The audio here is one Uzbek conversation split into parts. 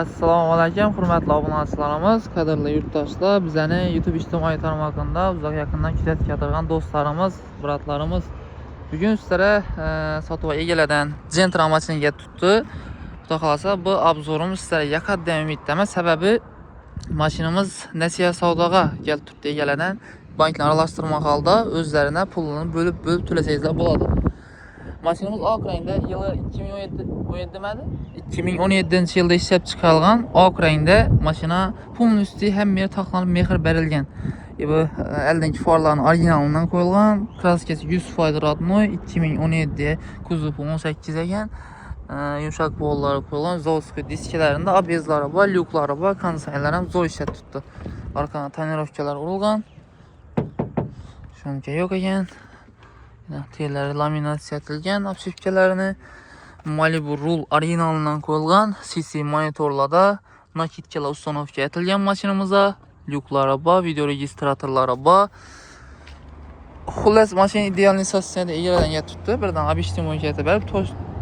Assalomu alaykum, hurmatli obunachilarimiz, qadrli yurtdoshlar, bizani YouTube ijtimoiy tarmog'ida uzoq yaqindan kuzatayotgan do'stlarimiz, bratlarimiz, bugun sizlarga sotuv egalardan Gentra mashinaga tutdi. Xudo xolasa bu obzorimiz sizlarga yaqindan umiddaman. Sababi mashinamiz nasiya savdoga kelib turibdi egalardan. Banklar aralashtirma holda o'zlariga pulini bo'lib to'lasangizlar bo'ladi. Mashinamiz oq rangda, yılı 2017-yilda ishlab chiqarilgan oq rangda mashina pulning ustiga ham mer taqlanib mehr berilgan. Bu eldagi farlarning originalidan qo'yilgan, kraskasi 100% rodnoy, 2017 kuzov 18 ekan. Yumshoq bo'llari qo'yilgan, zavodskiy diskalarida obezlari bor, lyuklari bor, konditsionerlar ham zo'r ishlab turibdi. Orqaga tonirovkalar urilgan. Shuncha yo'q ekan. Telleri laminatsiya etilgan, obshivkalarini Malibu Rule originalidan qo'yilgan, CC monitorlarda nakidkalar ustanovka etilgan mashinamizda, lyuklari bor, video registratorlari bor. Xullas mashina ideal sotsiyada egalardan tutdi. Birdan obishtim o'yinga berib,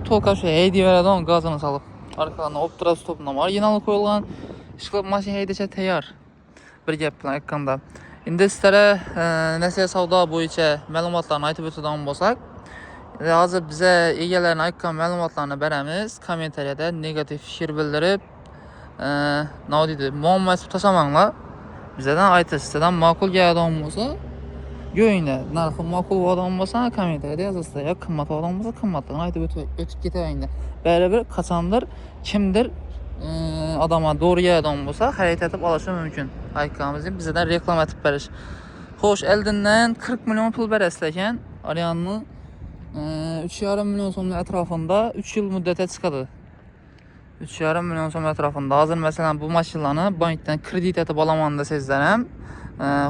to'lqa shu haydi beradigan gazini solib, orqadan optra stopni original qo'yilgan. Ishqilib mashina haydacha tayyor. Bir gap bilan aytganda endi sizlarga nasiya savdo bo'yicha ma'lumotlarni aytib o'tadigan bo'lsak, hozir biza egalarning aytgan ma'lumotlarni beramiz. Kommentariyada negativ fikr bildirib, nima deydi, muammo tashamanglar. Bizdan aytish, sizdan ma'qul keladigan bo'lsa, go'yingda narxi ma'qul bo'ladigan bo'lsa, kommentariyada yozasizlar. Yo qimmat bo'ladigan bo'lsa, qimmatini aytib o'tib ketaveringlar. Baribir qachondir kimdir adama doğru geladigan bo'lsa, xarid etib olishi mumkin. Aytganimizdek, bizdan reklama etib berish. Xo'sh, eldindan 40 million pul berasiz ekan. Ariyanni 3,5 million so'm atrofida 3 yil muddatga chiqadi. 3,5 million so'm atrofida. Hozir masalan bu mashinalarni bankdan kredit etib olaman desangizlar ham,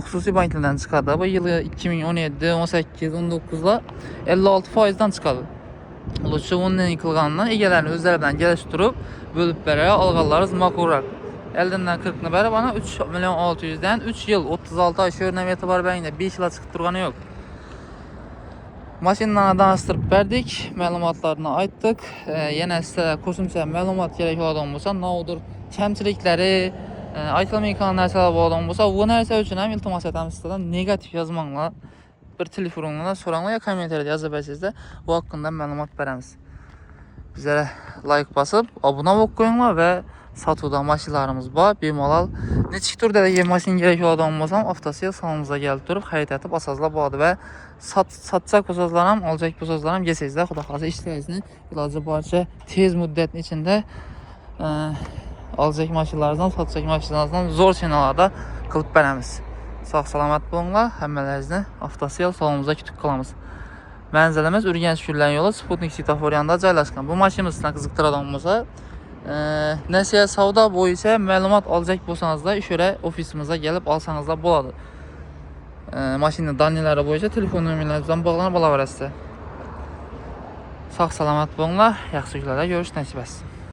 xususiy banklardan chiqadi. Bu yili 2017, 18, 19lar 56% dan chiqadi. Lütfü bundan yıkılgandan egelerni özleri bilan kelishtirib bölüp bere alganlarınız ma'qulroq. Eldinden 40'ni berib bana 3 milyon 600'den 3 yıl 36 ay şöyle e'tibor beringlar, 5 yilga chiqib turgani yo'q. Mashinani tanishtirib berdik, ma'lumotlarni aytdik. Yana sizga qo'shimcha ma'lumot kerak bo'ladigan bo'lsa, nodir kamchiliklari, aytilmayotgan narsalar bo'ladigan bo'lsa, bu narsa uchun ham iltimos etamiz sizlardan negativ yozmanglar. Bir telefonundan soranglar ya kommentariyada yozib bersangizlar, bu hakkında ma'lumot beramiz. Bizlere like basıp abone bo'lib qo'yinglar va sotuvda mashinalarimiz bor, bemalol nechik turdagi mashina kerak bo'ladigan bo'lsam, avtosel salonimizga kelib turib xarid etib olsangizlar bo'ladi va satsak bo'lsangizlar ham, olacak bo'lsangizlar ham kelsangizlar, xudo xolasa ishlaringizni iloji boricha tez muddat ichida olacak mashinalaringizdan, satsak mashinalaringizdan zo'r senalarda qilib beramiz. Sağ salamat bo'linglar. Hammalaringizni avtosel salonimizda kutib qolamiz. Manzilimiz Urganch yo'ldan yo'li Sputnik svetofor yonida joylashgan. Bu mashinani sizlarni qiziqtiradigan bo'lsa, nasiya savdo bo'yicha ma'lumot olacak bo'lsangizlar, o'sha ofisimizga kelib olsangizlar bo'ladi. Mashina danilari bo'yicha telefon nomerlari bilan bog'lanib olaverasizlar. Sağ salamat bo'linglar. Yaxshi kunlarda ko'rish nasib etsin.